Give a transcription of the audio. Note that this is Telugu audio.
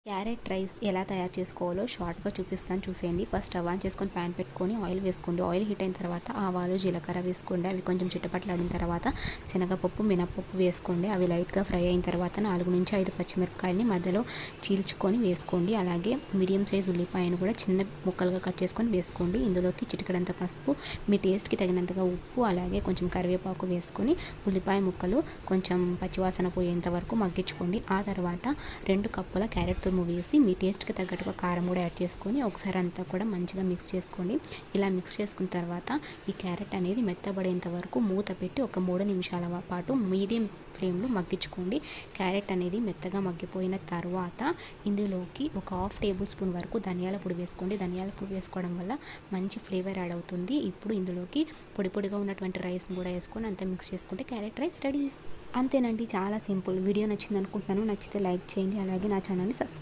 క్యారెట్ రైస్ ఎలా తయారు చేసుకోవాలో షార్ట్గా చూపిస్తాను చూసేయండి. ఫస్ట్ స్టవ్ ఆన్ చేసుకొని ప్యాన్ పెట్టుకొని ఆయిల్ వేసుకోండి. ఆయిల్ హీట్ అయిన తర్వాత ఆవాలు జీలకర్ర వేసుకోండి. అవి కొంచెం చిట్టపట్లాడిన తర్వాత శనగపప్పు మినపప్పు వేసుకోండి. అవి లైట్గా ఫ్రై అయిన తర్వాత 4 నుంచి 5 పచ్చిమిరపకాయలని మధ్యలో చీల్చుకొని వేసుకోండి. అలాగే మీడియం సైజ్ ఉల్లిపాయను కూడా చిన్న ముక్కలుగా కట్ చేసుకొని వేసుకోండి. ఇందులోకి చిటికెడంత పసుపు, మీ టేస్ట్కి తగినంతగా ఉప్పు, అలాగే కొంచెం కరివేపాకు వేసుకొని ఉల్లిపాయ ముక్కలు కొంచెం పచ్చివాసన పోయేంత వరకు మగ్గించుకోండి. ఆ తర్వాత 2 కప్పుల క్యారెట్ తురుము వేసి మీ టేస్ట్కి తగ్గట్టుగా కారం కూడా యాడ్ చేసుకొని ఒకసారి అంతా కూడా మంచిగా మిక్స్ చేసుకోండి. ఇలా మిక్స్ చేసుకున్న తర్వాత ఈ క్యారెట్ అనేది మెత్తబడేంత వరకు మూత పెట్టి ఒక 3 నిమిషాల పాటు మీడియం ఫ్లేమ్లో మగ్గించుకోండి. క్యారెట్ అనేది మెత్తగా మగ్గిపోయిన తర్వాత ఇందులోకి ఒక 1/2 టేబుల్ స్పూన్ వరకు ధనియాల పొడి వేసుకోండి. ధనియాల పొడి వేసుకోవడం వల్ల మంచి ఫ్లేవర్ యాడ్ అవుతుంది. ఇప్పుడు ఇందులోకి పొడి పొడిగా ఉన్నటువంటి రైస్ని కూడా వేసుకొని అంతా మిక్స్ చేసుకుంటే క్యారెట్ రైస్ రెడీ. అంతేనండి, చాలా సింపుల్. వీడియో నచ్చింది అనుకుంటున్నాను. నచ్చితే లైక్ చేయండి, అలాగే నా ఛానల్ని సబ్స్క్రైబ్